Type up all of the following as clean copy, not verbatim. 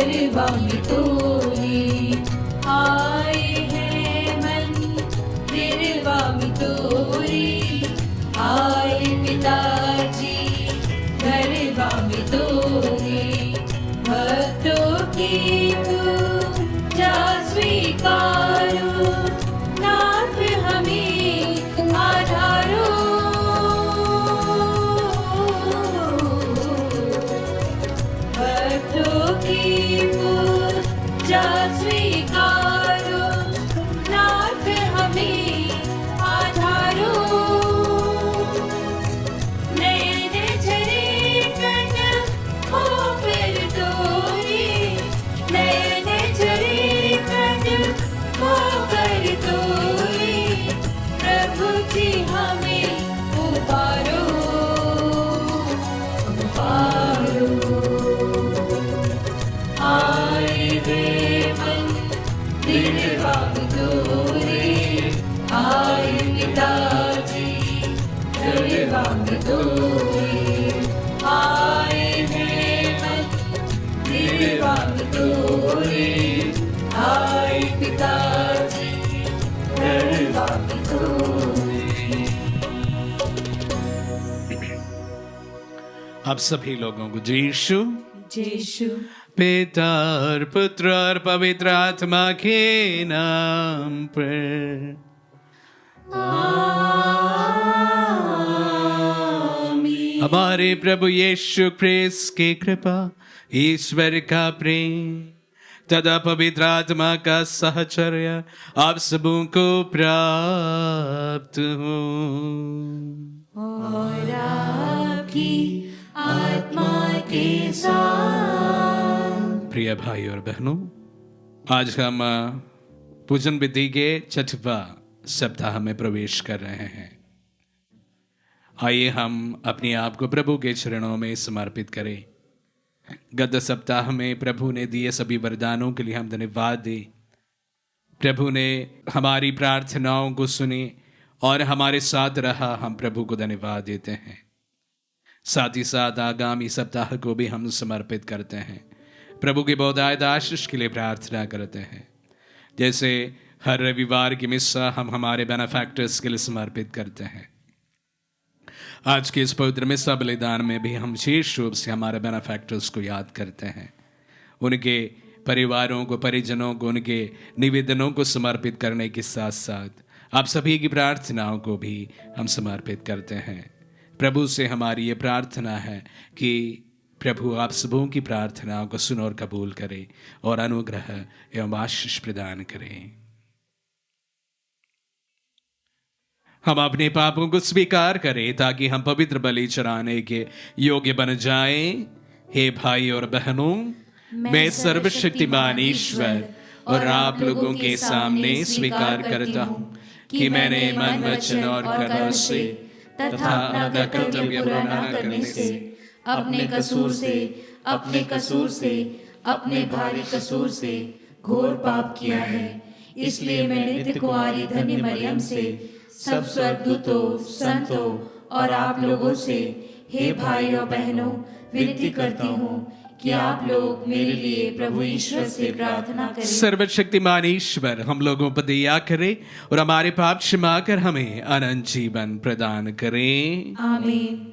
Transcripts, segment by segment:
गरबा में तोरे आए हैं मंदिरवा में तोरे आए पिताजी गरबा में तोरे भक्तों की पूजा स्वीकारो नाथ हमें आधारो भक्तों की पूजा स्वीकारो नाथ हमें आधारो नैन झरे कन होकर तोरे नैन झरे कन होकर तोरे प्रभु जी हमें उबारो उबारो आए रे मंदिरवा में तोरे आए पिताजी गरबा में तोरे आए हैं मंदिरवा में तोरे आए पिताजी गरबा में तोरे। आप सभी लोगों को यीशु यीशु पिता और पुत्र और पवित्र आत्मा के नाम पर हमारे प्रभु यीशु ख्रिस्त की कृपा, ईश्वर का प्रेम तथा पवित्र आत्मा का सहचर्य आप सबों को प्राप्त हो। और आपकी आत्मा के साथ। प्रिय भाई और बहनों, आज हम पूजन विधि के छठवां सप्ताह में प्रवेश कर रहे हैं। आइए हम अपने आप को प्रभु के चरणों में समर्पित करें। गत सप्ताह में प्रभु ने दिए सभी वरदानों के लिए हम धन्यवाद दें। प्रभु ने हमारी प्रार्थनाओं को सुनी और हमारे साथ रहा, हम प्रभु को धन्यवाद देते हैं। साथ ही साथ आगामी सप्ताह को भी हम समर्पित करते हैं। प्रभु की बहुतायत आशीष के लिए प्रार्थना करते हैं। जैसे हर रविवार की मिस्सा हम हमारे बेनेफैक्टर्स के लिए समर्पित करते हैं, आज के इस पवित्र मिस्सा बलिदान में भी हम विशेष रूप से हमारे बेनेफैक्टर्स को याद करते हैं। उनके परिवारों को, परिजनों को, उनके निवेदनों को समर्पित करने के साथ साथ आप सभी की प्रार्थनाओं को भी हम समर्पित करते हैं। प्रभु से हमारी ये प्रार्थना है कि प्रभु आप सबों की प्रार्थनाओं को सुन और कबूल करे और अनुग्रह एवं आशीष प्रदान करें। हम अपने पापों को स्वीकार करें ताकि हम पवित्र बलि चढ़ाने के योग्य बन जाएं। हे भाई और बहनों, मैं सर्वशक्तिमान ईश्वर और आप लोगों के सामने स्वीकार करता हूँ कि मैंने मन, वचन और कर्म से तथा अपना कर्तव्य पूरा न करने से, अपने कसूर से, अपने भारी कसूर से घोर पाप किया है। इसलिए मैं नित्य कुंवारी धन्य मरियम से, सब स्वर्गदूतों, संतों और आप लोगों से, हे भाई और बहनों, विनती करती हूँ कि आप लोग मेरे लिए प्रभु ईश्वर से प्रार्थना करें। सर्वशक्तिमान ईश्वर हम लोगों पर दया करे और हमारे पाप क्षमा कर हमें अनंत जीवन प्रदान करें। आमीन।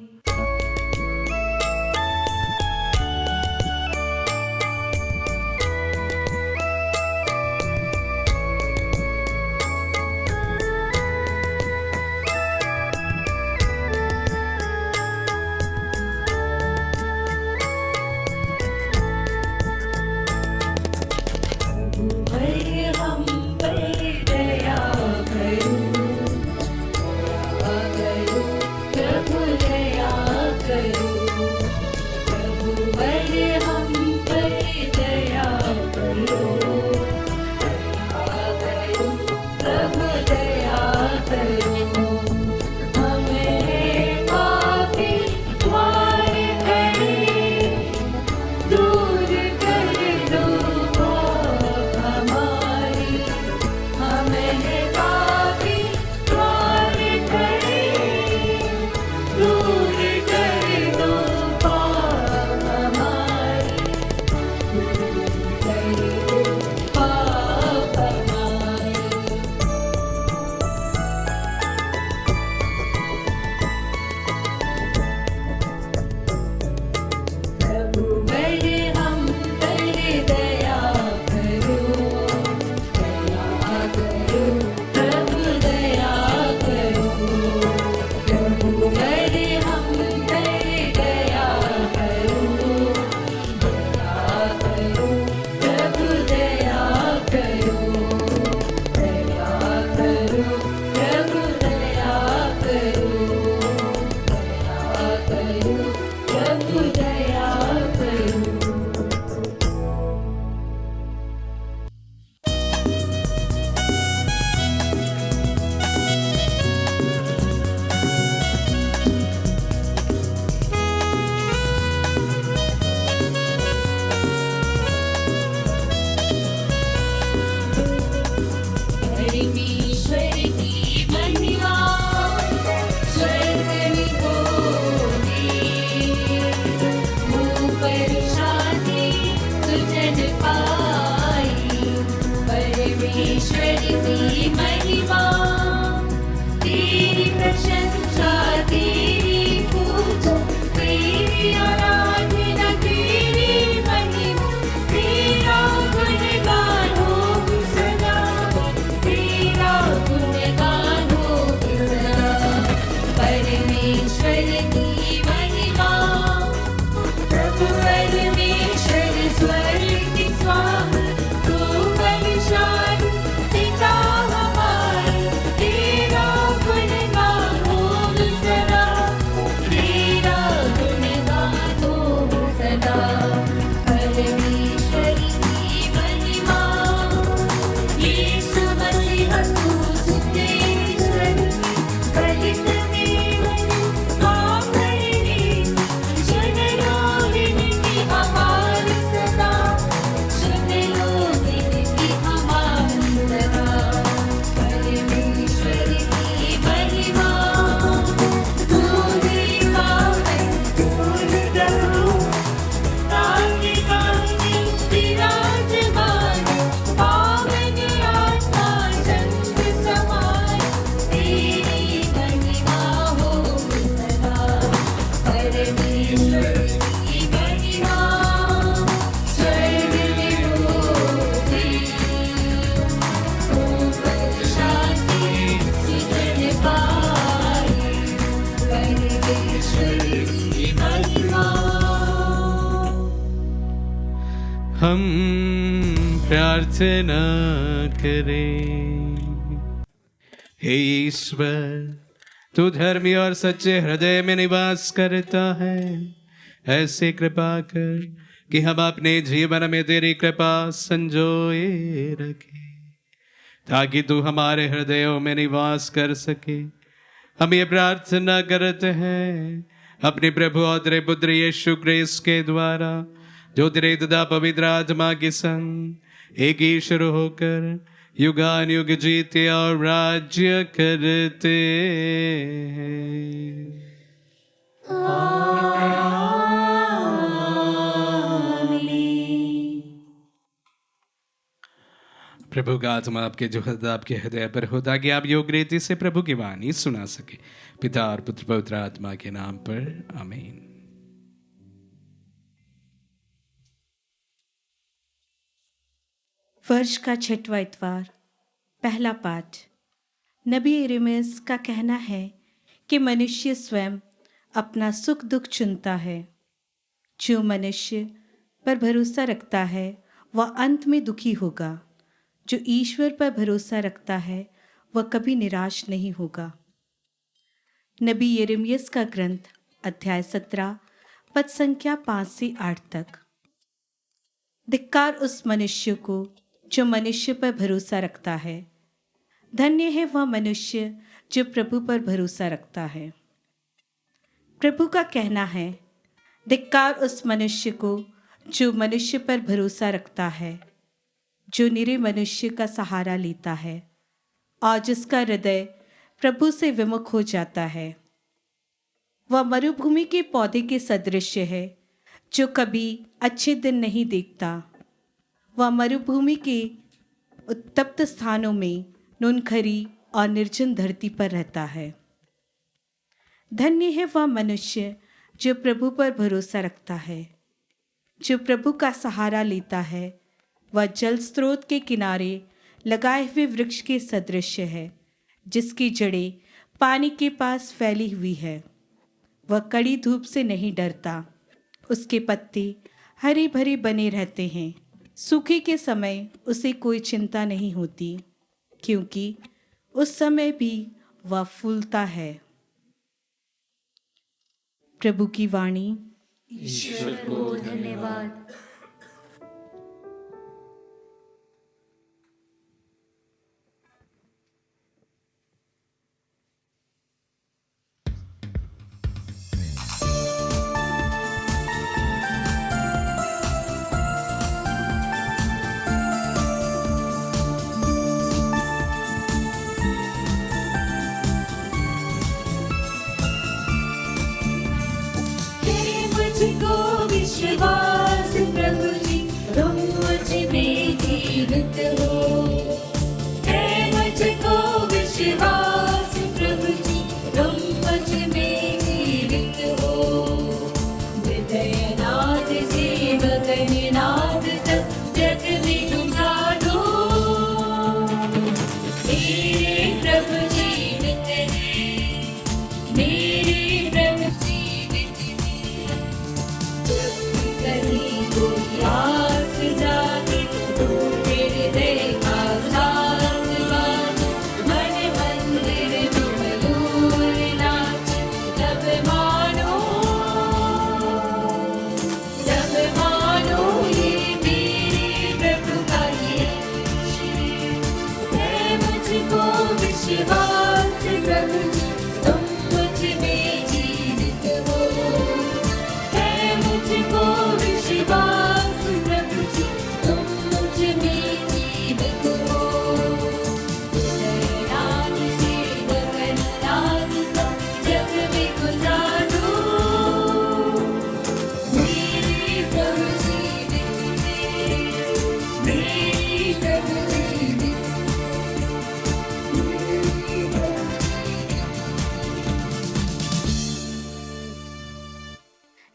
परमेश्वर की महिमा, तेरी प्रशंसा, तेरी पूजा, तेरी आराधना, तेरी महिमा, तेरा गुणगान हो सदा, तेरा गुणगान हो सदा। परमेश्वर की महिमा, प्रभु परमेश्वर स्वर्ग के स्वामी, तू बलशाली पिता हमारे, तेरा गुणगान हो सदा, तेरा गुणगान हो सदा। परमेश्वर की महिमा, यीशु मसीह तू सुतेश्वर, कलित में पाप करने, सुन लो विनती हमारी सदा, सुन लो विनती हमारी सदा। परमेश्वर की महिमा, तूने पावन फूल दरो, ताकि ताकि विराजमान, पावन आत्मा संग समाए, तेरी महिमा हो सदा। परमेश्वर की महिमा, स्वर्ग में होती, ऊपर शांति सुजन पाए। परमेश्वर की महिमा। हम प्रार्थना करें। हे ईश्वर, तू धर्मी और सच्चे हृदय में निवास करता है। ऐसे कृपा कर कि हम अपने जीवन में तेरी कृपा संजोए रखें, ताकि तू हमारे हृदयों में निवास कर सके। हम ये प्रार्थना करते हैं अपने प्रभु और तेरे पुत्र यीशु क्रिस्त के द्वारा, जो तेरे तथा पवित्र आत्मा के संग एक ईश्वर होकर युगान युग जीते और राज्य करते हैं। प्रभु का आत्मा आपके जो आपके हृदय पर हो, ताकि आप योग रीति से प्रभु की वाणी सुना सके। पिता और पुत्र पवित्र आत्मा के नाम पर आमीन। वर्ष का 6वां इतवार। पहला पाठ। नबी यिर्मयाह का कहना है कि मनुष्य स्वयं अपना सुख दुख चुनता है। जो मनुष्य पर भरोसा रखता है वह अंत में दुखी होगा। जो ईश्वर पर भरोसा रखता है वह कभी निराश नहीं होगा। नबी यिर्मयाह का ग्रंथ अध्याय 17 पद संख्या 5 से 8 तक। धिक्कार उस मनुष्य को जो मनुष्य पर भरोसा रखता है। धन्य है वह मनुष्य जो प्रभु पर भरोसा रखता है। प्रभु का कहना है, धिक्कार उस मनुष्य को जो मनुष्य पर भरोसा रखता है, जो निरे मनुष्य का सहारा लेता है और जिसका हृदय प्रभु से विमुख हो जाता है। वह मरुभूमि के पौधे के सदृश है जो कभी अच्छे दिन नहीं देखता। वह मरुभूमि के उत्तप्त स्थानों में नूनखरी और निर्जन धरती पर रहता है। धन्य है वह मनुष्य जो प्रभु पर भरोसा रखता है। जो प्रभु का सहारा लेता है वह जल स्रोत के किनारे लगाए हुए वृक्ष के सदृश है, जिसकी जड़ें पानी के पास फैली हुई है। वह कड़ी धूप से नहीं डरता। उसके पत्ते हरे भरे बने रहते हैं। सूखे के समय उसे कोई चिंता नहीं होती, क्योंकि उस समय भी वह फूलता है। प्रभु की वाणी। ईश्वर को धन्यवाद। विश्वास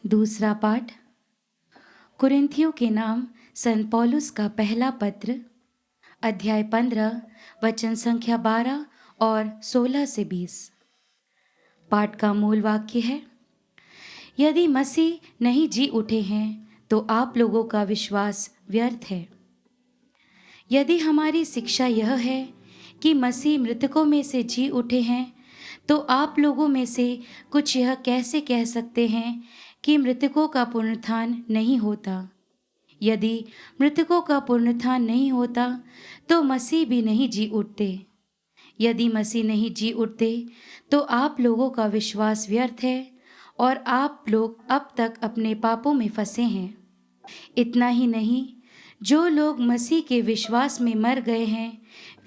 दूसरा पाठ कुरिन्थियों के नाम संत पौलुस का पहला पत्र, अध्याय 15, वचन संख्या 12 और 16 से 20। पाठ का मूल वाक्य है, यदि मसीह नहीं जी उठे हैं तो आप लोगों का विश्वास व्यर्थ है। यदि हमारी शिक्षा यह है कि मसीह मृतकों में से जी उठे हैं, तो आप लोगों में से कुछ यह कैसे कह सकते हैं कि मृतकों का पुनरुत्थान नहीं होता? यदि मृतकों का पुनरुत्थान नहीं होता तो मसीह भी नहीं जी उठते। यदि मसीह नहीं जी उठते तो आप लोगों का विश्वास व्यर्थ है और आप लोग अब तक अपने पापों में फंसे हैं। इतना ही नहीं, जो लोग मसीह के विश्वास में मर गए हैं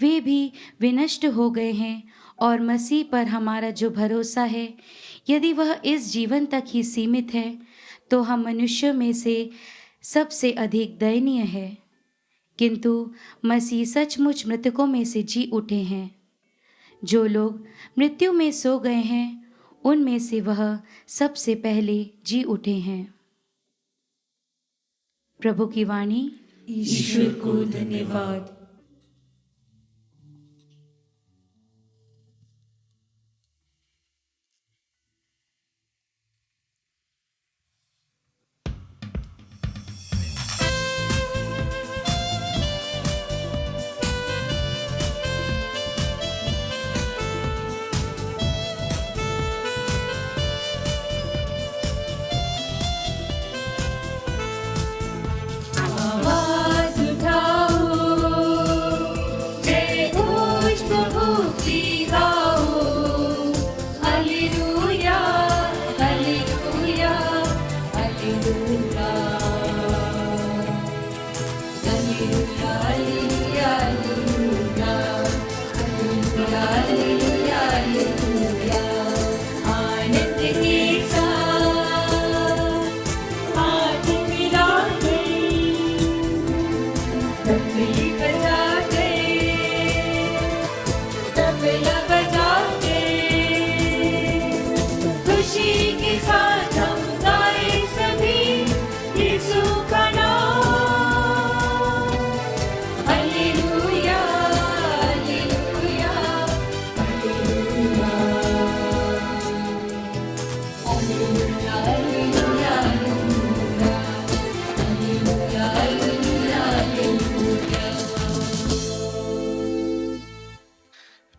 वे भी विनष्ट हो गए हैं, और मसीह पर हमारा जो भरोसा है, यदि वह इस जीवन तक ही सीमित है तो हम मनुष्यों में से सबसे अधिक दयनीय है। किंतु मसीह सचमुच मृतकों में से जी उठे हैं। जो लोग मृत्यु में सो गए हैं उनमें से वह सबसे पहले जी उठे हैं। प्रभु की वाणी। ईश्वर को धन्यवाद।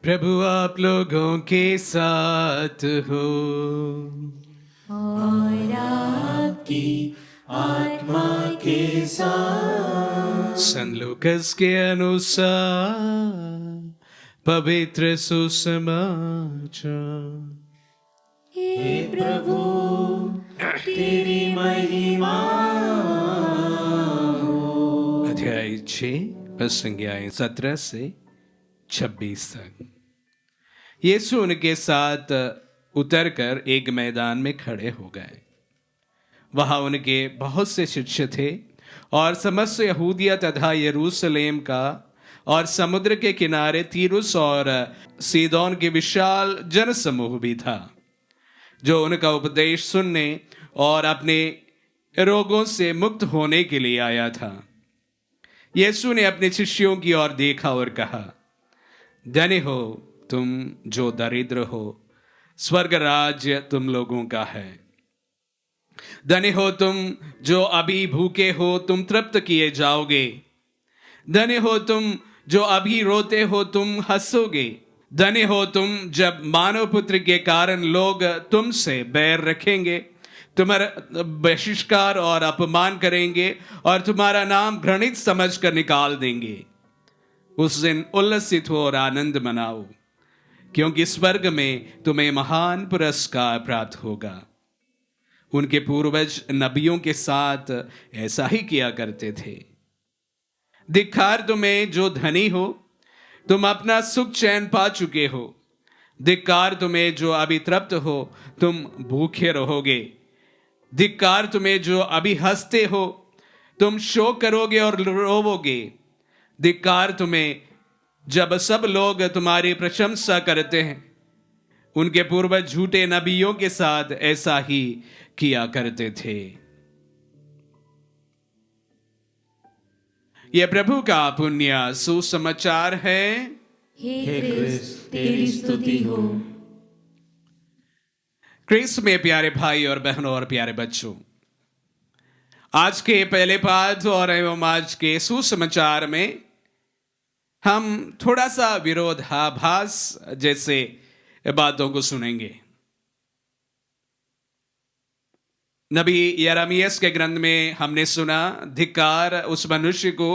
प्रभु आप लोगों के साथ हो और आपकी आत्मा के साथ। संत लूकास के अनुसार पवित्र सुसमाचार। हे प्रभु तेरी महिमा हो। अध्याय 6 संज्ञाएं 17 से 26 तक। यीशु उनके साथ उतरकर एक मैदान में खड़े हो गए। वहां उनके बहुत से शिष्य थे और समस्त यहूदिया तथा यरूशलेम का और समुद्र के किनारे तीरुस और सीदोन के विशाल जनसमूह भी था, जो उनका उपदेश सुनने और अपने रोगों से मुक्त होने के लिए आया था। यीशु ने अपने शिष्यों की ओर देखा और कहा, धन्य हो तुम जो दरिद्र हो, स्वर्ग राज्य तुम लोगों का है। धन्य हो तुम जो अभी भूखे हो, तुम तृप्त किए जाओगे। धन्य हो तुम जो अभी रोते हो, तुम हंसोगे। धन्य हो तुम जब मानव पुत्र के कारण लोग तुमसे बैर रखेंगे, तुम्हारा बहिष्कार और अपमान करेंगे और तुम्हारा नाम घृणित समझकर निकाल देंगे। उस दिन उल्लसित हो और आनंद मनाओ, क्योंकि स्वर्ग में तुम्हें महान पुरस्कार प्राप्त होगा। उनके पूर्वज नबियों के साथ ऐसा ही किया करते थे। धिक्कार तुम्हें जो धनी हो, तुम अपना सुख चैन पा चुके हो। धिक्कार तुम्हें जो अभी तृप्त हो, तुम भूखे रहोगे। धिक्कार तुम्हें जो अभी हंसते हो, तुम शोक करोगे और रोवोगे। धिक्कार तुम्हें जब सब लोग तुम्हारी प्रशंसा करते हैं। उनके पूर्वज झूठे नबियों के साथ ऐसा ही किया करते थे। यह प्रभु का पुण्य सुसमाचार है। हे क्रिस्त तेरी स्तुति हो। क्रिस्त में प्यारे भाई और बहनों और प्यारे बच्चों, आज के पहले पाठ और एवं आज के सुसमाचार में हम थोड़ा सा विरोधाभास जैसे बातों को सुनेंगे। नबी यिर्मयाह के ग्रंथ में हमने सुना, धिक्कार उस मनुष्य को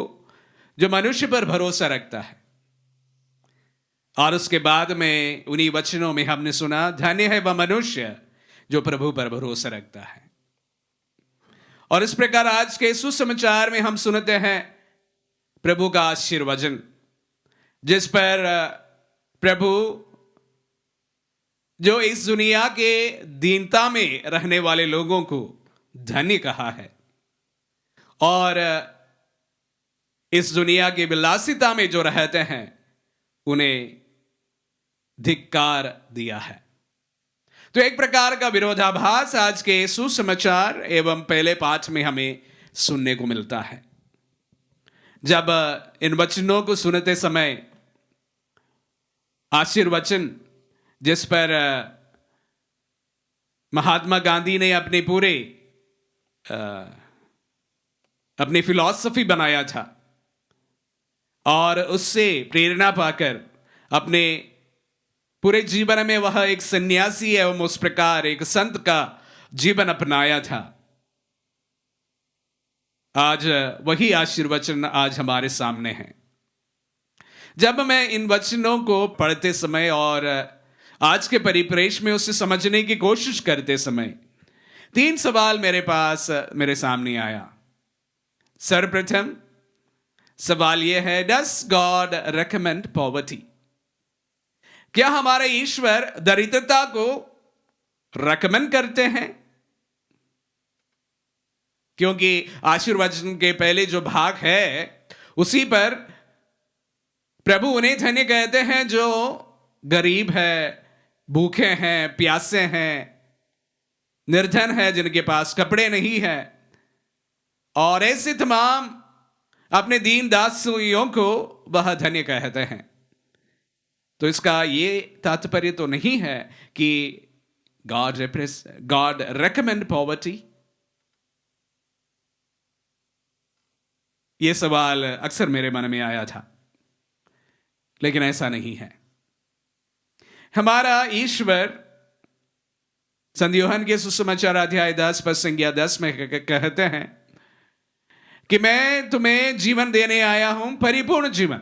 जो मनुष्य पर भरोसा रखता है। और उसके बाद में उन्हीं वचनों में हमने सुना, धन्य है वह मनुष्य जो प्रभु पर भरोसा रखता है। और इस प्रकार आज के सुसमाचार में हम सुनते हैं प्रभु का आशीर्वचन, जिस पर प्रभु जो इस दुनिया के दीनता में रहने वाले लोगों को धन्य कहा है और इस दुनिया की विलासिता में जो रहते हैं उन्हें धिक्कार दिया है। तो एक प्रकार का विरोधाभास आज के सुसमाचार एवं पहले पाठ में हमें सुनने को मिलता है। जब इन वचनों को सुनते समय आशीर्वचन जिस पर महात्मा गांधी ने अपनी फिलॉसफी बनाया था और उससे प्रेरणा पाकर अपने पूरे जीवन में वह एक सन्यासी एवं उस प्रकार एक संत का जीवन अपनाया था, आज वही आशीर्वचन आज हमारे सामने है। जब मैं इन वचनों को पढ़ते समय और आज के परिप्रेक्ष्य में उसे समझने की कोशिश करते समय 3 सवाल मेरे सामने आया। सर्वप्रथम सवाल यह है, डस गॉड रेकमेंड पॉवर्टी? क्या हमारे ईश्वर दरिद्रता को रेकमेंड करते हैं? क्योंकि आशीर्वचन के पहले जो भाग है उसी पर प्रभु उन्हें धन्य कहते हैं जो गरीब है, भूखे हैं, प्यासे हैं, निर्धन है, जिनके पास कपड़े नहीं है, और ऐसे तमाम अपने दीन दासियों को वह धन्य कहते हैं। तो इसका ये तात्पर्य तो नहीं है कि गॉड रेकमेंड पॉवर्टी। यह सवाल अक्सर मेरे मन में आया था, लेकिन ऐसा नहीं है। हमारा ईश्वर संत यूहन्ना के सुसमाचार अध्याय 10 पद संज्ञा 10 में कहते हैं कि मैं तुम्हें जीवन देने आया हूं, परिपूर्ण जीवन।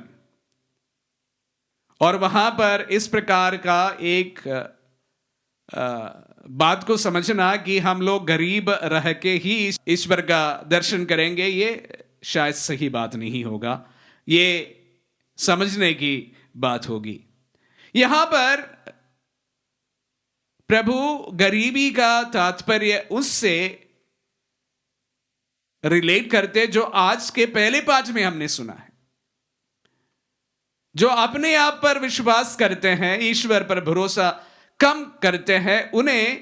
और वहां पर इस प्रकार का एक बात को समझना कि हम लोग गरीब रह के ही ईश्वर का दर्शन करेंगे, ये शायद सही बात नहीं होगा। ये समझने की बात होगी। यहां पर प्रभु गरीबी का तात्पर्य उससे रिलेट करते जो आज के पहले पाठ में हमने सुना है। जो अपने आप पर विश्वास करते हैं, ईश्वर पर भरोसा कम करते हैं, उन्हें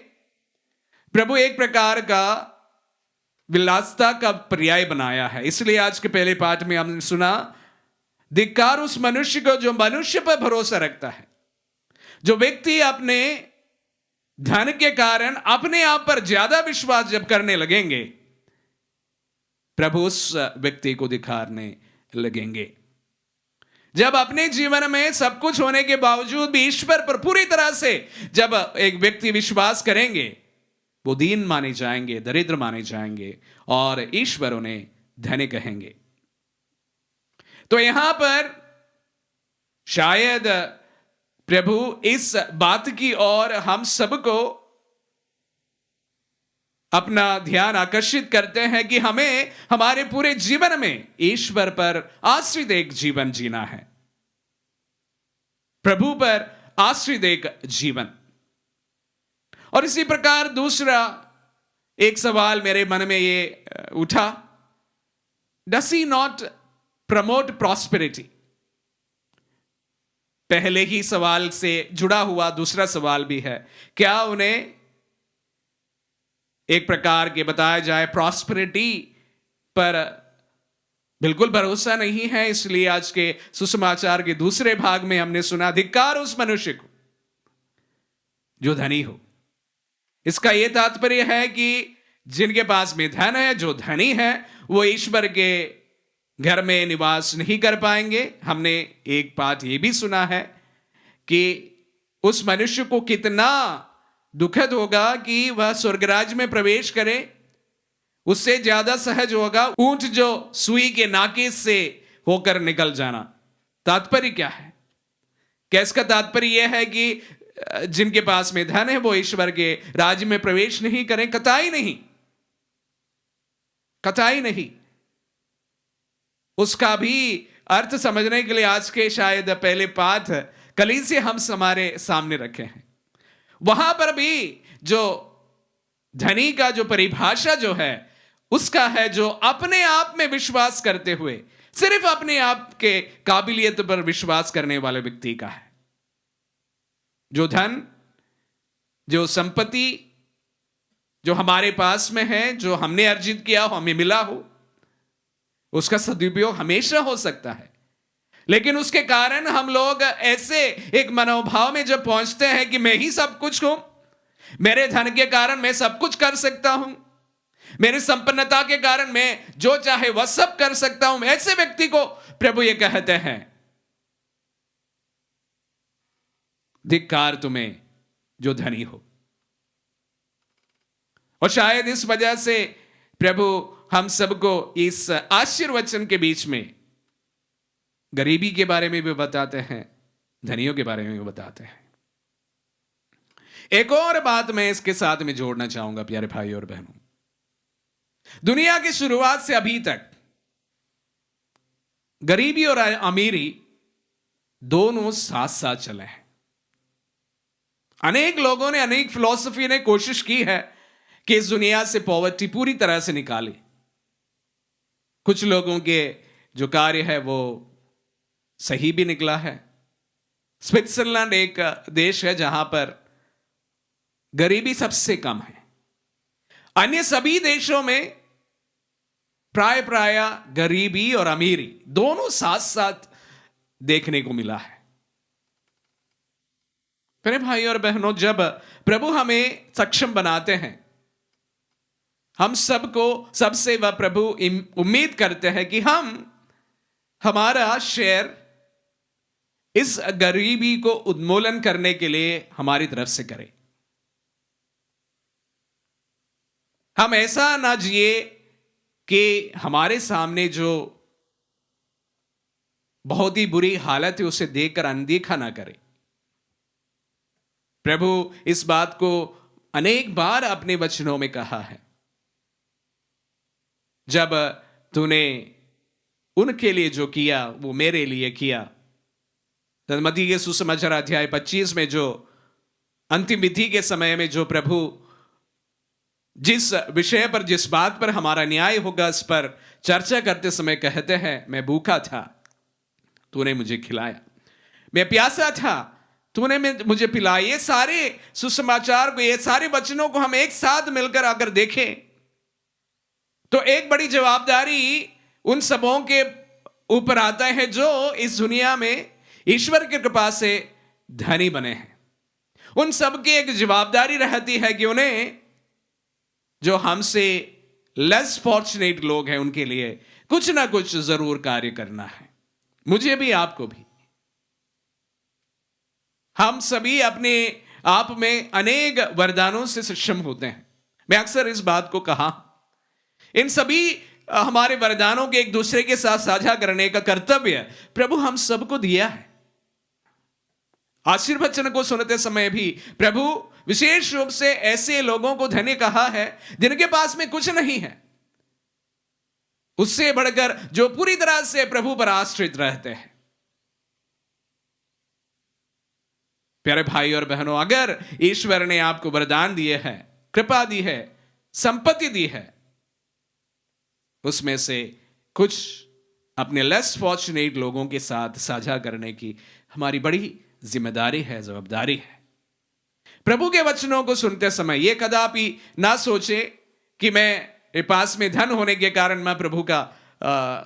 प्रभु एक प्रकार का विलासिता का पर्याय बनाया है। इसलिए आज के पहले पाठ में हमने सुना, धिक्कार उस मनुष्य को जो मनुष्य पर भरोसा रखता है। जो व्यक्ति अपने धन के कारण अपने आप पर ज्यादा विश्वास जब करने लगेंगे, प्रभु उस व्यक्ति को धिक्कारने लगेंगे। जब अपने जीवन में सब कुछ होने के बावजूद भी ईश्वर पर पूरी तरह से जब एक व्यक्ति विश्वास करेंगे, वो दीन माने जाएंगे, दरिद्र माने जाएंगे और ईश्वर उन्हें धन्य कहेंगे। तो यहां पर शायद प्रभु इस बात की ओर हम सबको अपना ध्यान आकर्षित करते हैं कि हमें हमारे पूरे जीवन में ईश्वर पर आश्रित एक जीवन जीना है, प्रभु पर आश्रित एक जीवन। और इसी प्रकार दूसरा एक सवाल मेरे मन में ये उठा, डस ही नॉट प्रमोट प्रॉस्पेरिटी? पहले ही सवाल से जुड़ा हुआ दूसरा सवाल भी है, क्या उन्हें एक प्रकार के बताया जाए प्रॉस्पेरिटी पर बिल्कुल भरोसा नहीं है। इसलिए आज के सुसमाचार के दूसरे भाग में हमने सुना, धिक्कार उस मनुष्य को जो धनी हो। इसका यह तात्पर्य है कि जिनके पास में धन है, जो धनी है, वो ईश्वर के घर में निवास नहीं कर पाएंगे। हमने एक बात यह भी सुना है कि उस मनुष्य को कितना दुखद होगा कि वह स्वर्गराज में प्रवेश करे। उससे ज्यादा सहज होगा ऊंट जो सुई के नाके से होकर निकल जाना। तात्पर्य क्या है? क्या इसका तात्पर्य यह है कि जिनके पास में धन है वो ईश्वर के राज्य में प्रवेश नहीं करें? कतई नहीं, कतई नहीं। उसका भी अर्थ समझने के लिए आज के शायद पहले पाठ कलीसिया हम हमारे सामने रखे हैं। वहां पर भी जो धनी का जो परिभाषा जो है उसका है जो अपने आप में विश्वास करते हुए, सिर्फ अपने आप के काबिलियत पर विश्वास करने वाले व्यक्ति का है। जो धन, जो संपत्ति जो हमारे पास में है, जो हमने अर्जित किया हो, हमें मिला हो, उसका सदुपयोग हमेशा हो सकता है। लेकिन उसके कारण हम लोग ऐसे एक मनोभाव में जब पहुंचते हैं कि मैं ही सब कुछ हूं, मेरे धन के कारण मैं सब कुछ कर सकता हूं, मेरी संपन्नता के कारण मैं जो चाहे वह सब कर सकता हूं, ऐसे व्यक्ति को प्रभु ये कहते हैं, धिक्कार तुम्हें जो धनी हो। और शायद इस वजह से प्रभु हम सबको इस आशीर्वचन के बीच में गरीबी के बारे में भी बताते हैं, धनियों के बारे में भी बताते हैं। एक और बात मैं इसके साथ में जोड़ना चाहूंगा प्यारे भाई और बहनों। दुनिया की शुरुआत से अभी तक गरीबी और अमीरी दोनों साथ साथ चले हैं। अनेक लोगों ने, अनेक फिलॉसफी ने कोशिश की है कि इस दुनिया से पॉवर्टी पूरी तरह से निकाले। कुछ लोगों के जो कार्य है वो सही भी निकला है। स्विट्जरलैंड एक देश है जहां पर गरीबी सबसे कम है। अन्य सभी देशों में प्राय गरीबी और अमीरी दोनों साथ साथ देखने को मिला है। मेरे भाई और बहनों, जब प्रभु हमें सक्षम बनाते हैं, हम सबको सबसे वह प्रभु उम्मीद करते हैं कि हमारा शेयर इस गरीबी को उन्मूलन करने के लिए हमारी तरफ से करें। हम ऐसा ना जिए कि हमारे सामने जो बहुत ही बुरी हालत है उसे देखकर अनदेखा ना करें। प्रभु इस बात को अनेक बार अपने वचनों में कहा है, जब तूने उनके लिए जो किया वो मेरे लिए किया। मत्ती के सुसमाचार अध्याय 25 में जो अंतिम विधि के समय में जो प्रभु जिस विषय पर, जिस बात पर हमारा न्याय होगा इस पर चर्चा करते समय कहते हैं, मैं भूखा था तूने मुझे खिलाया, मैं प्यासा था तूने मुझे पिलाया। ये सारे सुसमाचार को, ये सारे वचनों को हम एक साथ मिलकर अगर देखें तो एक बड़ी जवाबदारी उन सबों के ऊपर आता है जो इस दुनिया में ईश्वर की कृपा से धनी बने हैं। उन सब की एक जवाबदारी रहती है कि उन्हें, जो हमसे लेस फॉर्चुनेट लोग हैं, उनके लिए कुछ ना कुछ जरूर कार्य करना है। मुझे भी, आपको भी। हम सभी अपने आप में अनेक वरदानों से सक्षम होते हैं। मैं अक्सर इस बात को कहा, इन सभी हमारे वरदानों के एक दूसरे के साथ साझा करने का कर्तव्य प्रभु हम सबको दिया है। आशीर्वचन को सुनते समय भी प्रभु विशेष रूप से ऐसे लोगों को धन्य कहा है जिनके पास में कुछ नहीं है, उससे बढ़कर जो पूरी तरह से प्रभु पर आश्रित रहते हैं। प्यारे भाई और बहनों, अगर ईश्वर ने आपको वरदान दिए हैं, कृपा दी है, संपत्ति दी है, उसमें से कुछ अपने लेस फॉर्चुनेट लोगों के साथ साझा करने की हमारी बड़ी जिम्मेदारी है, जवाबदारी है। प्रभु के वचनों को सुनते समय ये कदापि ना सोचे कि मैं पास में धन होने के कारण मैं प्रभु का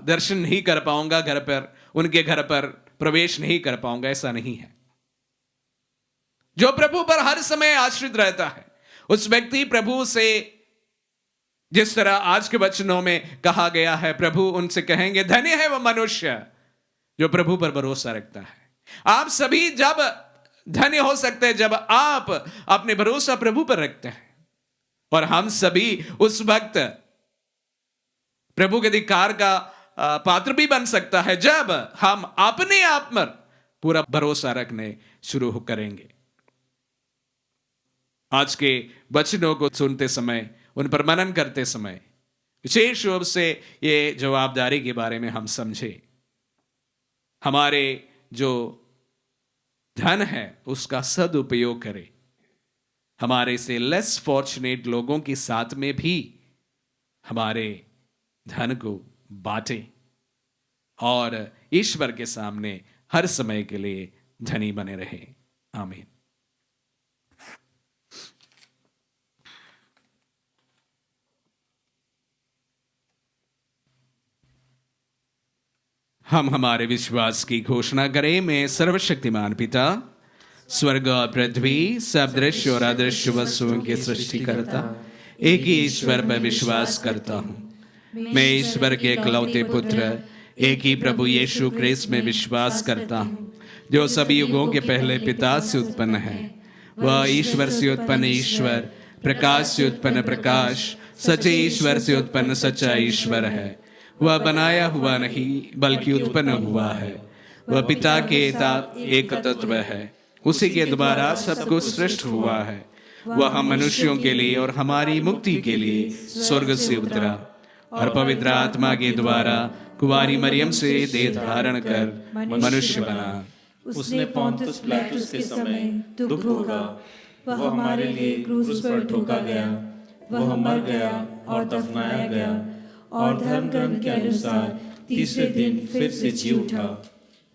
दर्शन नहीं कर पाऊंगा, घर पर उनके घर पर प्रवेश नहीं कर पाऊंगा। ऐसा नहीं है। जो प्रभु पर हर समय आश्रित रहता है उस व्यक्ति प्रभु से, जिस तरह आज के वचनों में कहा गया है, प्रभु उनसे कहेंगे धन्य है वह मनुष्य जो प्रभु पर भरोसा रखता है। आप सभी जब धन्य हो सकते हैं जब आप अपने भरोसा प्रभु पर रखते हैं, और हम सभी उस वक्त प्रभु के अधिकार का पात्र भी बन सकता है जब हम अपने आप पर पूरा भरोसा रखने शुरू करेंगे। आज के वचनों को सुनते समय, उन पर मनन करते समय विशेष रूप से ये जवाबदारी के बारे में हम समझे। हमारे जो धन है उसका सदुपयोग करें, हमारे से लेस फॉर्चुनेट लोगों के साथ में भी हमारे धन को बांटें और ईश्वर के सामने हर समय के लिए धनी बने रहें। आमीन। हम हमारे विश्वास की घोषणा करें। मैं सर्वशक्तिमान पिता, स्वर्ग और पृथ्वी, सब दृश्य और अदृश्य वस्तुओं के सृष्टिकर्ता एक ही ईश्वर पर विश्वास करता हूँ। मैं ईश्वर के इकलौते पुत्र एक ही प्रभु यीशु ख्रीस्त में विश्वास करता हूँ, जो सभी युगों के पहले पिता से उत्पन्न है। वह ईश्वर से उत्पन्न ईश्वर, प्रकाश से उत्पन्न प्रकाश, सच्चे ईश्वर से उत्पन्न सच्चा ईश्वर है। वह बनाया हुआ नहीं बल्कि उत्पन्न हुआ है। वह पिता के एक तत्व है, उसी के द्वारा सब कुछ सृष्ट हुआ है। वह हम मनुष्यों के लिए और हमारी मुक्ति के लिए स्वर्ग से उतरा और पवित्र आत्मा के द्वारा कुंवारी मरियम से देह धारण कर मनुष्य बना। उसने पोंतुस पिलातुस के समय दुख भोगा, वह हमारे लिए क्रूस पर ठोका गया, वह मर गया और दफनाया गया और धर्म ग्रंथ के अनुसार तीसरे दिन फिर से जी उठा।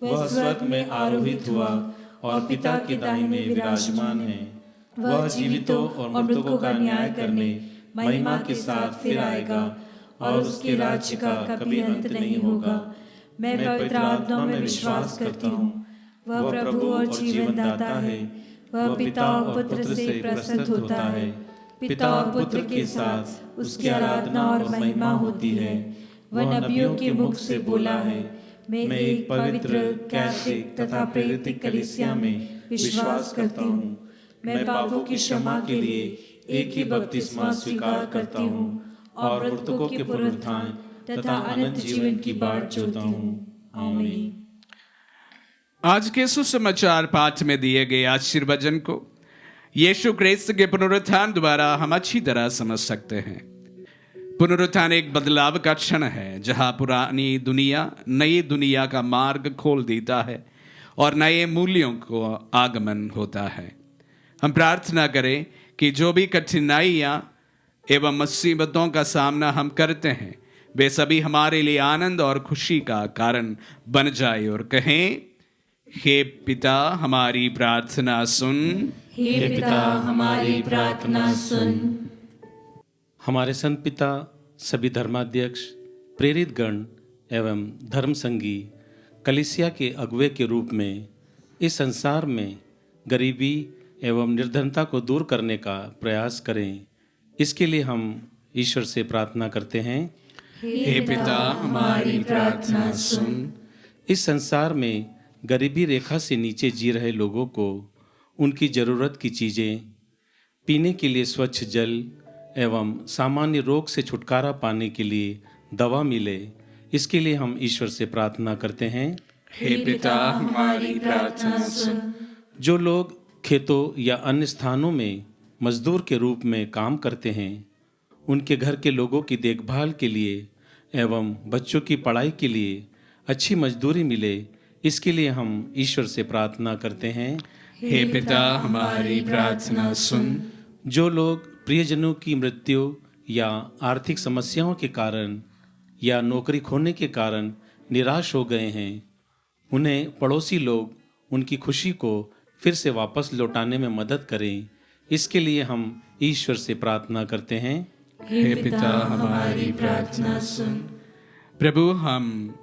वह स्वर्ग में आरोहित हुआ और पिता के दाहिने विराजमान है। वह जीवितों और मृतकों का न्याय करने महिमा के साथ फिर आएगा और उसके राज्य का कभी अंत नहीं होगा। मैं पवित्र आत्मा में विश्वास करती हूँ, वह प्रभु और जीवन दाता है। वह पिता और पुत्र से प्रस्तुत होता है, पिता और पुत्र के साथ उसकी आराधना और महिमा होती है। वह नबियों के मुख से बोला है। मैं एक पवित्र, कैथोलिक तथा प्रेरित कलीसिया में विश्वास करती हूँ। मैं पापों की क्षमा के लिए एक ही बपतिस्मा स्वीकार करती हूँ और मृतकों के पुनरुत्थान तथा अनंत जीवन की बाट जोता हूँ। आमीन। आज के सुसमाचार पाठ में दिए गए आशीर्वचन को यीशु ख्रीस्त के पुनरुत्थान द्वारा हम अच्छी तरह समझ सकते हैं। पुनरुत्थान एक बदलाव का क्षण है जहां पुरानी दुनिया नई दुनिया का मार्ग खोल देता है और नए मूल्यों को आगमन होता है। हम प्रार्थना करें कि जो भी कठिनाइयाँ एवं मुसीबतों का सामना हम करते हैं वे सभी हमारे लिए आनंद और खुशी का कारण बन जाए और कहें, हे पिता हमारी प्रार्थना सुन। हे पिता हमारी प्रार्थना सुन। हमारे संत पिता, सभी धर्माध्यक्ष, प्रेरित गण एवं धर्म संगी कलीसिया के अगुवे के रूप में इस संसार में गरीबी एवं निर्धनता को दूर करने का प्रयास करें, इसके लिए हम ईश्वर से प्रार्थना करते हैं। हे पिता हमारी प्रार्थना सुन। इस संसार में गरीबी रेखा से नीचे जी रहे लोगों को उनकी ज़रूरत की चीज़ें, पीने के लिए स्वच्छ जल एवं सामान्य रोग से छुटकारा पाने के लिए दवा मिले, इसके लिए हम ईश्वर से प्रार्थना करते हैं। हे पिता हमारी प्रार्थना सुन। जो लोग खेतों या अन्य स्थानों में मजदूर के रूप में काम करते हैं, उनके घर के लोगों की देखभाल के लिए एवं बच्चों की पढ़ाई के लिए अच्छी मजदूरी मिले, इसके लिए हम ईश्वर से प्रार्थना करते हैं। हे पिता हमारी प्रार्थना सुन। जो लोग प्रियजनों की मृत्यु या आर्थिक समस्याओं के कारण या नौकरी खोने के कारण निराश हो गए हैं, उन्हें पड़ोसी लोग उनकी खुशी को फिर से वापस लौटाने में मदद करें। इसके लिए हम ईश्वर से प्रार्थना करते हैं। हे पिता, हमारी प्रार्थना सुन। प्रभु, हम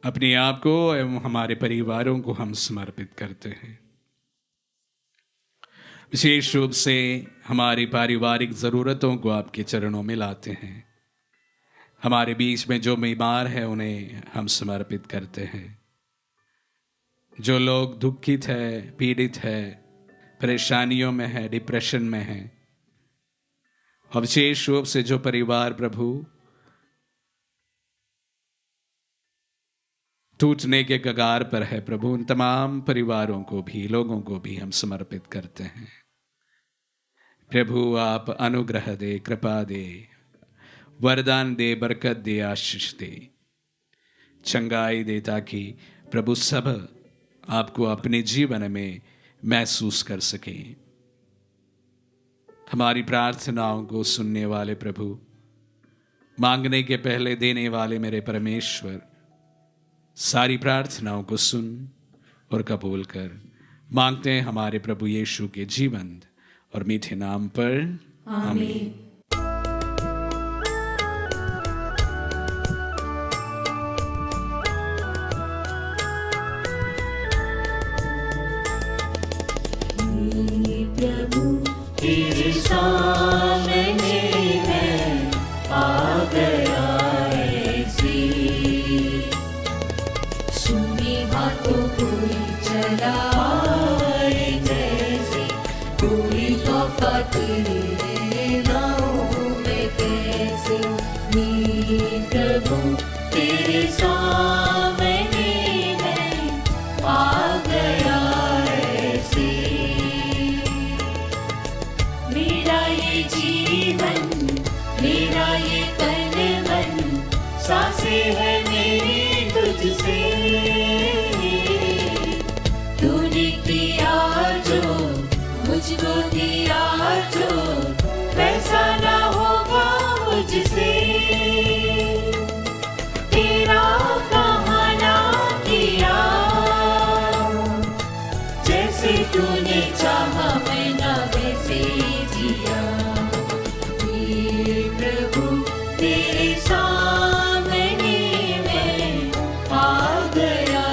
अपने आप को एवं हमारे परिवारों को हम समर्पित करते हैं। विशेष रूप से हमारी पारिवारिक ज़रूरतों को आपके चरणों में लाते हैं। हमारे बीच में जो बीमार है उन्हें हम समर्पित करते हैं। जो लोग दुखित है, पीड़ित है, परेशानियों में है, डिप्रेशन में है, और विशेष रूप से जो परिवार प्रभु टूटने के कगार पर है, प्रभु उन तमाम परिवारों को भी, लोगों को भी हम समर्पित करते हैं। प्रभु आप अनुग्रह दे, कृपा दे, वरदान दे, बरकत दे, आशीष दे, चंगाई दे, ताकि प्रभु सब आपको अपने जीवन में महसूस कर सकें। हमारी प्रार्थनाओं को सुनने वाले प्रभु, मांगने के पहले देने वाले मेरे परमेश्वर, सारी प्रार्थनाओं को सुन और कबूल कर। मांगते हैं हमारे प्रभु यीशु के जीवंत और मीठे नाम पर, आमीन। तेरे सामने मैं आ गया ऐसी, सुनी बातों कोई चला आए जैसे, कोई तोहफा तेरे लाऊं मैं कैसे। नी प्रभु तेरे सामने मैं आ गया ऐसे, मेरा ये जीवन, मेरा ये तन मन, सांसें है मेरी तुझसे। तूने किया जो, मुझको दिया जो, वैसा ना होगा मुझसे। तेरा कहाँ ना किया, जैसे तूने चाहा मैं ना वैसे जिया। हे प्रभु तेरे सामने मैं आ गया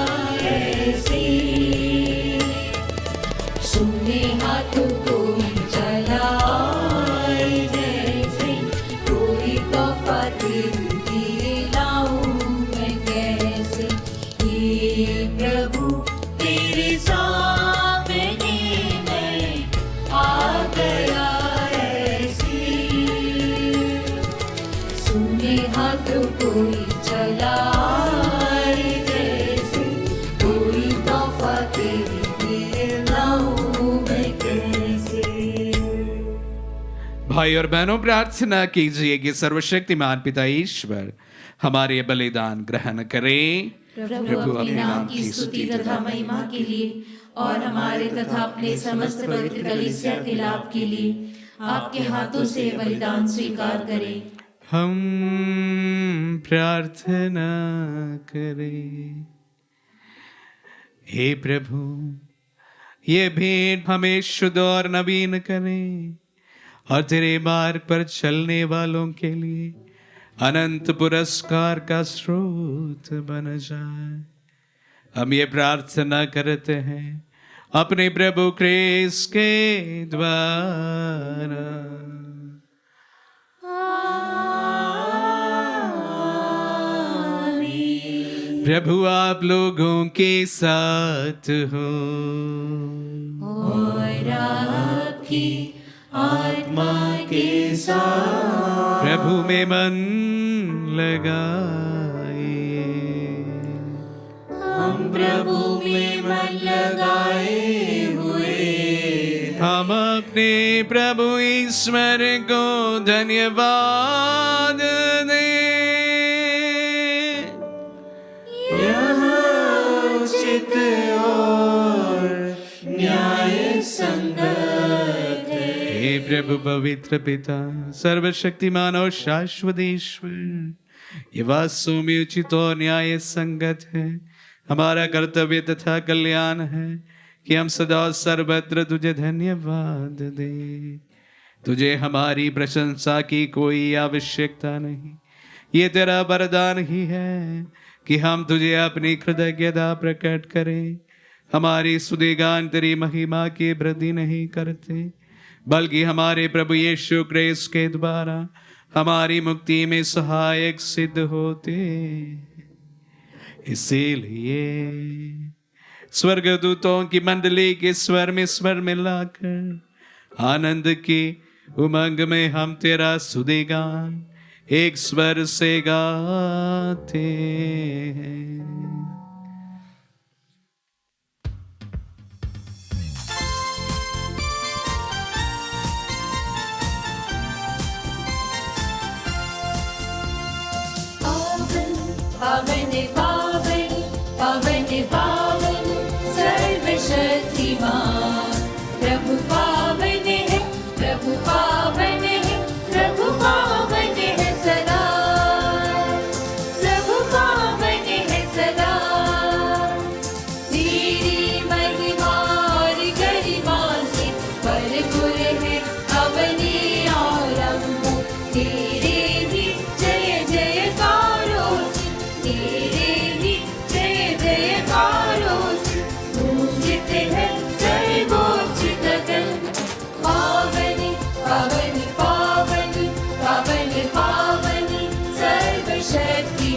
ऐसे, सुने हाथों कोई चला आए जैसे, कोई तोहफा तेरे दिए लाऊं मैं कैसे। हे प्रभु तेरे सामने मैं आ गया ऐसे, सुने हाथों कोई चला आए जैसे, कोई तोहफा तेरे दिए लाऊं मैं कैसे। भाई और बहनों, प्रार्थना कीजिए कि सर्वशक्तिमान पिता ईश्वर हमारे बलिदान ग्रहण करें। प्रभु अपने नाम की स्तुति तथा महिमा के लिए और हमारे तथा अपने समस्त पवित्र कलीसिया के लाभ के लिए आपके हाथों से बलिदान स्वीकार करें। हम प्रार्थना करें। हे प्रभु, ये भेंट हमें शुद्ध और नवीन करें और तेरे मार्ग पर चलने वालों के लिए अनंत पुरस्कार का स्रोत बन जाए। हम ये प्रार्थना करते हैं अपने प्रभु क्रिस्त के द्वारा। प्रभु आप लोगों के साथ हो और आपकी आत्मा के साथ। प्रभु में मन लगाइए। हम प्रभु में मन लगाए हुए, हम अपने प्रभु ईश्वर को धन्यवाद दें। यह उचित और न्याय संगत है। हे प्रभु पवित्र पिता, सर्वशक्तिमान और शाश्वत ईश्वर, ये वास्तव में उचित और न्याय संगत है। हमारा कर्तव्य तथा कल्याण है कि हम सदा और सर्वत्र तुझे धन्यवाद दें। तुझे हमारी प्रशंसा की कोई आवश्यकता नहीं, ये तेरा वरदान ही है कि हम तुझे अपनी कृतज्ञता प्रकट करें। हमारी स्तुतिगान तेरी महिमा की वृद्धि नहीं करते, बल्कि हमारे प्रभु यीशु क्रिस्त के द्वारा हमारी मुक्ति में सहायक सिद्ध होते। इसीलिए स्वर्गदूतों की मंडली के स्वर में लाकर आनंद की उमंग में हम तेरा स्तुतिगान एक स्वर से गाते हैं। पावन पावन पावन पावन सर्वशक्तिमान प्रभु पावन है, प्रभु पावन है, प्रभु पावन है सदा, प्रभु पावन है सदा। तेरी महिमा और गरिमा से भरपूर है अवनी आरंभ, तेरे ही जय जयकारों से, तेरे ही जय जयकारों से गूंजते हैं सर्वोच्च गगन। पावन पावन पावन पावन पावन सर्वशक्तिमान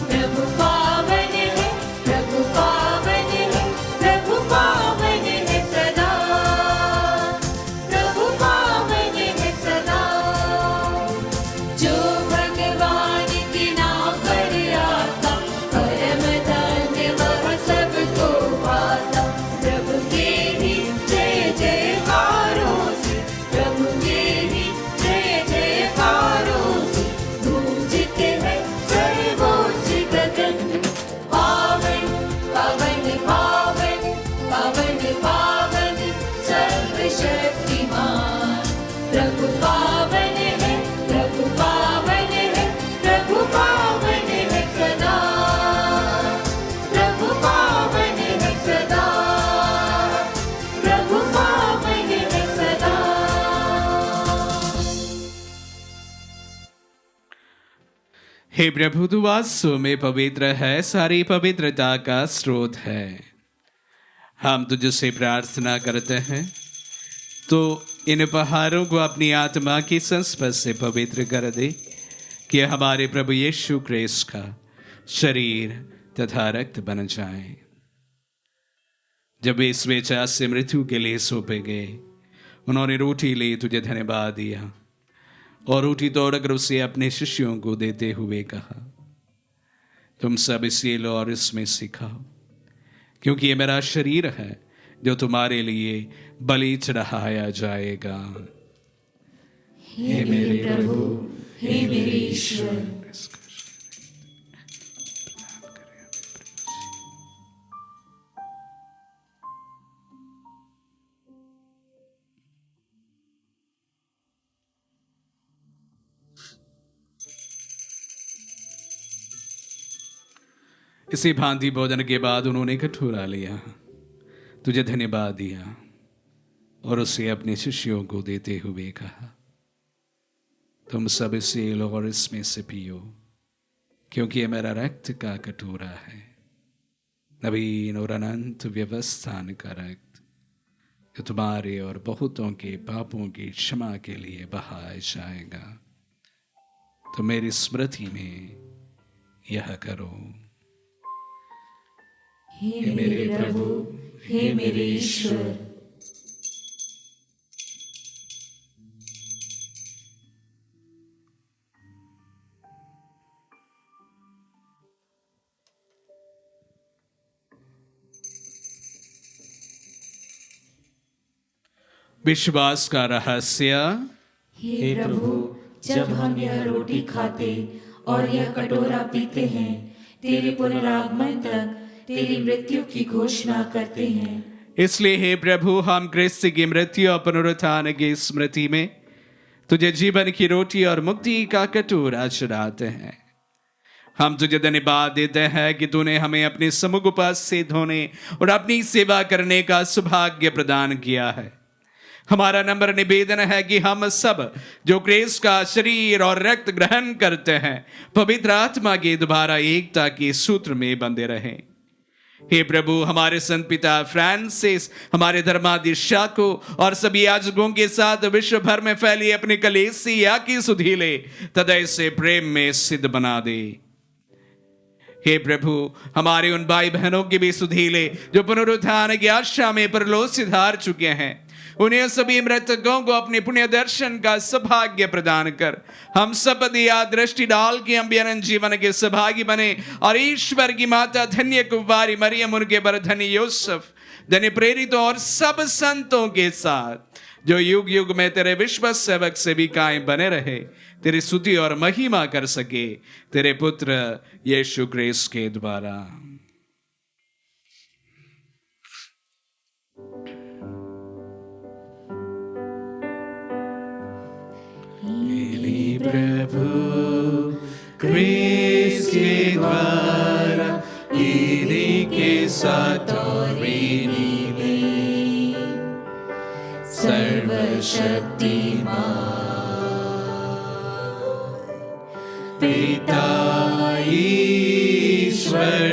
प्रभु पावन है, प्रभु पावन है, प्रभु पावन है सदा, प्रभु पावन है सदा। जो भगवान के नाम पर आता परम धन्य वह सबको पाता। प्रभु के ही जय जयकारों से, प्रभु के ही जय जयकारों से गूंजते हैं सर्वोच्च गगन। पावन पावन पावन पावन पावन सर्वशक्तिमान प्रभु पावन है, प्रभु पावन है, प्रभु पावन है सदा, प्रभु पावन है सदा, प्रभु पावन है सदा। हे प्रभु, तू वास्तव में पवित्र है, सारी पवित्रता का स्रोत है। हम तुझसे प्रार्थना करते हैं तो इन पहाड़ों को अपनी आत्मा की संस्पर्श से पवित्र कर दे, कि हमारे प्रभु यीशु क्रिस्त का शरीर तथा रक्त बन जाए। जब वे स्वेच्छा से मृत्यु के लिए सौंपे गए, उन्होंने रोटी ली, तुझे धन्यवाद दिया और रोटी तोड़कर उसे अपने शिष्यों को देते हुए कहा, तुम सब इसे लो और इसमें से खाओ, क्योंकि ये मेरा शरीर है जो तुम्हारे लिए बलि चढ़ाया जाएगा। हे मेरे प्रभु, हे मेरे ईश्वर। इसी भांति भोजन के बाद उन्होंने कटोरा लिया, तुझे धन्यवाद दिया और उसे अपने शिष्यों को देते हुए कहा, तुम सब इसे लो और इसमें से पियो, क्योंकि ये मेरा रक्त का कटोरा है, नवीन और अनंत व्यवस्थान का रक्त, जो तुम्हारे और बहुतों के पापों की क्षमा के लिए बहाया जाएगा। तो मेरी स्मृति में यह करो। हे मेरे प्रभु, हे मेरे ईश्वर। विश्वास का रहस्य। हे प्रभु, जब हम यह रोटी खाते और यह कटोरा पीते हैं, तेरे पुनरागमन तक तेरी मृत्यु की घोषणा करते हैं। इसलिए हे प्रभु, हम क्रिस्त की मृत्यु और पुनरुत्थान की स्मृति में तुझे जीवन की रोटी और मुक्ति का कटोरा चढ़ाते हैं। हम तुझे धन्यवाद देते हैं कि तूने हमें अपने समुख उपस्थित होने और अपनी सेवा करने का सौभाग्य प्रदान किया है। हमारा नम्र निवेदन है कि हम सब जो क्रिस्त का शरीर और रक्त ग्रहण करते हैं पवित्र आत्मा की दोबारा एकता के सूत्र में बंधे रहें। हे प्रभु, हमारे संत पिता फ्रांसिस, हमारे धर्माधीशों को और सभी याजकों के साथ विश्व भर में फैली अपनी कलीसिया की सुधीले तदय से प्रेम में सिद्ध बना दे। हे प्रभु, हमारे उन भाई बहनों की भी सुधीले जो पुनरुत्थान की आशा में परलोक सिधार चुके हैं, उन्हें सभी मृतकों को अपने पुण्य दर्शन का सौभाग्य प्रदान कर हम सब या दृष्टि डाल के हम भी अनंत जीवन के सौभागी बने और ईश्वर की माता धन्य कुमारी मरियम, उनके बर धन्य यूसुफ, धन्य प्रेरितों और सब संतों के साथ जो युग युग में तेरे विश्वास सेवक से भी कायम बने रहे, तेरी स्तुति और महिमा कर सके तेरे पुत्र यीशु क्रिस्त के द्वारा। प्रभु क्रिस्त के द्वारा इन्हीं के साथ और नीले सर्वशक्तिमान पिता ईश्वर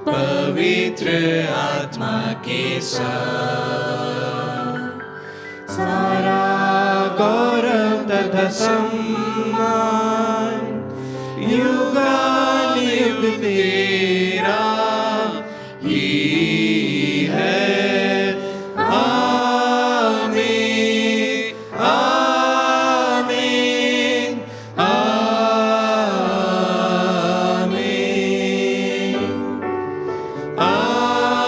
पवित्र आत्मा के साथ सारा गौरव तथा सम्मान युगानुयुग तेरा ही है। आमीन, आमीन, आमीन, आमीन,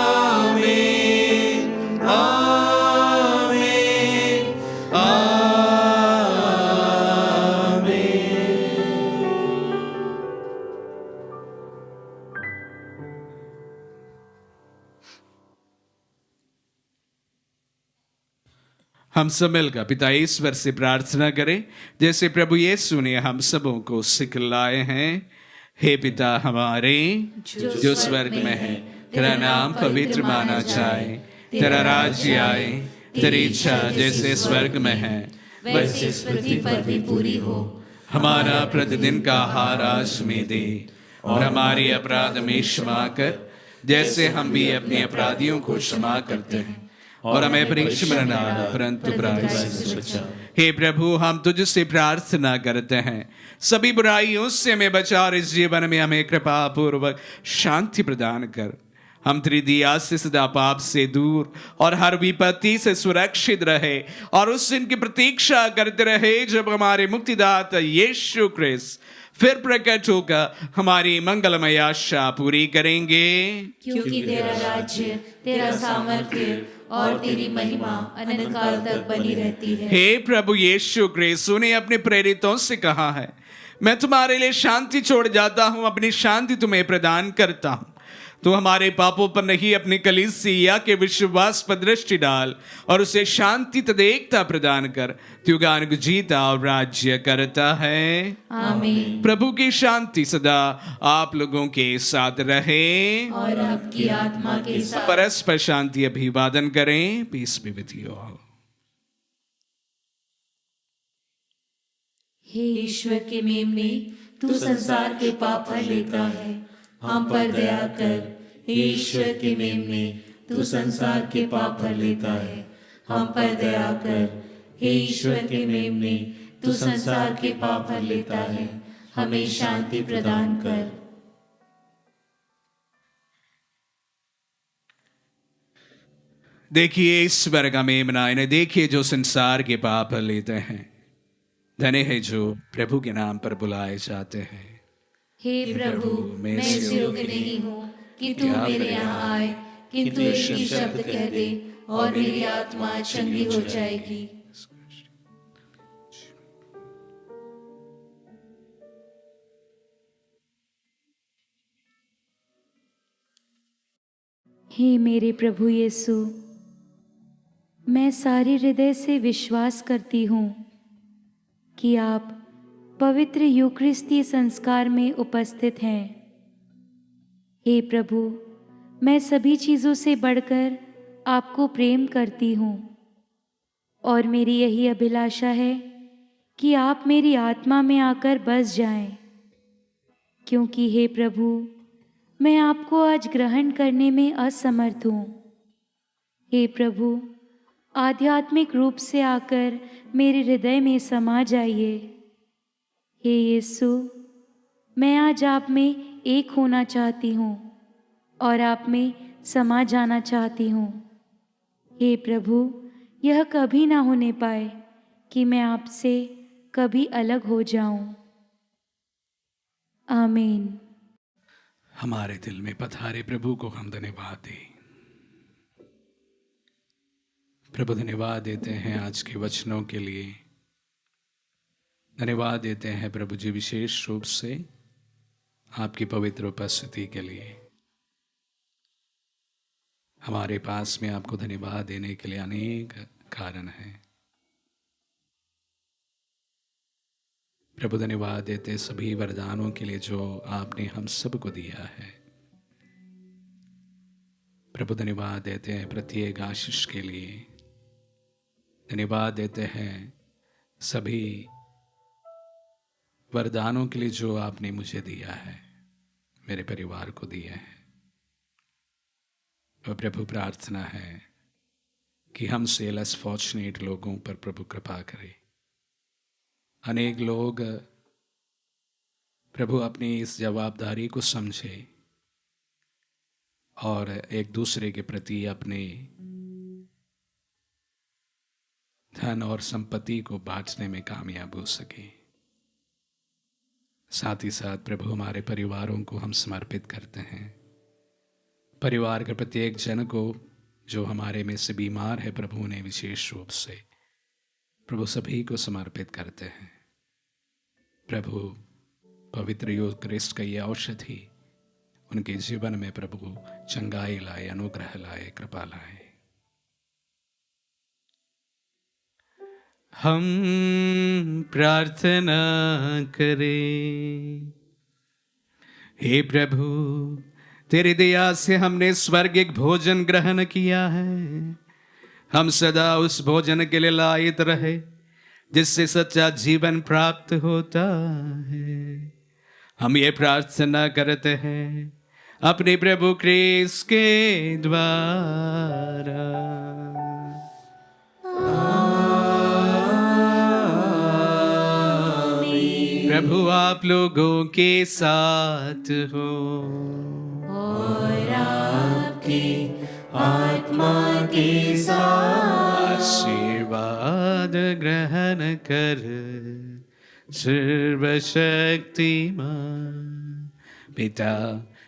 आमीन, हम सब मिलकर पिता ईश्वर से प्रार्थना करें जैसे प्रभु यीशु ने हम सबों को सिखलाए हैं। हे पिता हमारे जो स्वर्ग में है, तेरा नाम पवित्र माना जाए, तेरा राज्य आए, तेरी इच्छा जैसे स्वर्ग में है वैसे इस पृथ्वी पर भी पूरी हो। हमारा प्रतिदिन का आहार आज हमें दे और हमारी अपराध में क्षमा कर जैसे हम भी अपने अपराधियों को क्षमा करते हैं, और हमें परीक्षा में न डाल परंतु बुराई से बचा। हे प्रभु, हम तुझसे प्रार्थना करते हैं सभी बुराइयों से हमें बचा और इस जीवन में हमें कृपा पूर्वक शांति प्रदान कर। हम त्रिदिया से सदा पाप से दूर और हर विपत्ति से सुरक्षित रहे और उस दिन की प्रतीक्षा करते रहे जब हमारे मुक्तिदाता यीशु क्रिस्त फिर प्रकट होकर हमारी मंगलमय आशा पूरी करेंगे। क्योंकि तेरा राज्य, तेरा सामर्थ्य और तेरी महिमा अनंत काल तक बनी रहती है। हे प्रभु यीशु क्रिस्त ने अपने प्रेरितों से कहा है, मैं तुम्हारे लिए शांति छोड़ जाता हूं, अपनी शांति तुम्हें प्रदान करता हूं। तो हमारे पापों पर नहीं अपनी कलीसिया के विश्वास पर दृष्टि डाल और उसे शांति तथा एकता प्रदान कर। तू युगानुयुग जीता और राज्य करता है। आमीन। प्रभु की शांति सदा आप लोगों के साथ रहे और आपकी आत्मा के साथ। परस्पर शांति अभिवादन करें। Peace be with you all. हे ईश्वर के मेमने, तू संसार के पाप हर लेता है, हम पर दया कर। हे ईश्वर के मेमने, तू संसार के पाप हर लेता है, हम पर दया कर। हे ईश्वर के मेमने, तू संसार के पाप हर लेता है, हमें शांति प्रदान कर। देखिए ईश्वर का मेमना, इन्हें देखिए जो संसार के पाप हर लेते हैं। धन्य है जो प्रभु के नाम पर बुलाए जाते हैं। हे प्रभु, मैं इस योग्य नहीं हूँ कि तू मेरे यहाँ आए, किंतु एक ही शब्द कह दे और मेरी आत्मा चंगी हो जाएगी। हे मेरे प्रभु यीशु, मैं सारे हृदय से विश्वास करती हूँ कि आप पवित्र यूक्रिस्तीय संस्कार में उपस्थित हैं। हे प्रभु, मैं सभी चीज़ों से बढ़कर आपको प्रेम करती हूँ और मेरी यही अभिलाषा है कि आप मेरी आत्मा में आकर बस जाएं, क्योंकि हे प्रभु, मैं आपको आज ग्रहण करने में असमर्थ हूँ। हे प्रभु, आध्यात्मिक रूप से आकर मेरे हृदय में समा जाइए। हे यीशु, मैं आज आप में एक होना चाहती हूँ और आप में समा जाना चाहती हूँ। हे प्रभु, यह कभी ना होने पाए कि मैं आपसे कभी अलग हो जाऊं। आमीन। हमारे दिल में पधारे प्रभु को हम धन्यवाद दें। प्रभु, धन्यवाद देते हैं आज के वचनों के लिए। धन्यवाद देते हैं प्रभु जी विशेष रूप से आपकी पवित्र उपस्थिति के लिए। हमारे पास में आपको धन्यवाद देने के लिए अनेक कारण हैं। प्रभु, धन्यवाद देते सभी वरदानों के लिए जो आपने हम सबको दिया है। प्रभु, धन्यवाद देते हैं प्रत्येक आशीष के लिए। धन्यवाद देते हैं सभी वरदानों के लिए जो आपने मुझे दिया है, मेरे परिवार को दिया है। और प्रभु, प्रार्थना है कि हमसे लेस फॉर्चुनेट लोगों पर प्रभु कृपा करे। अनेक लोग प्रभु अपनी इस जवाबदारी को समझे और एक दूसरे के प्रति अपने धन और संपत्ति को बांटने में कामयाब हो सके। साथ ही साथ प्रभु, हमारे परिवारों को हम समर्पित करते हैं। परिवार के प्रत्येक जन को जो हमारे में से बीमार है, प्रभु ने विशेष रूप से प्रभु सभी को समर्पित करते हैं। प्रभु, पवित्र यूक्रिस्ट का ये औषधि उनके जीवन में प्रभु चंगाई लाए, अनुग्रह लाए, कृपा लाए। हम प्रार्थना करें। हे प्रभु, तेरी दया से हमने स्वर्गिक भोजन ग्रहण किया है। हम सदा उस भोजन के लिए लायक रहे जिससे सच्चा जीवन प्राप्त होता है। हम ये प्रार्थना करते हैं अपने प्रभु क्रिस्त के द्वारा। प्रभु आप लोगों के साथ हो और आपकी आत्मा के साथ। आशीर्वाद ग्रहण कर सर्वशक्तिमान पिता,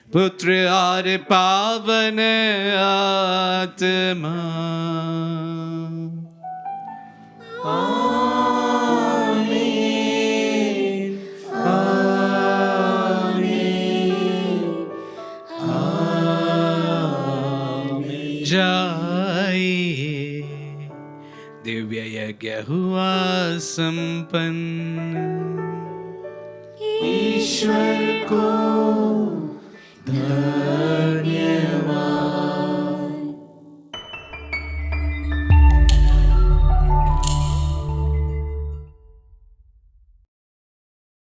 पुत्र और पावन आत्मा। जाइए, दिव्य यज्ञ हुआ संपन्न। ईश्वर को धन्यवाद।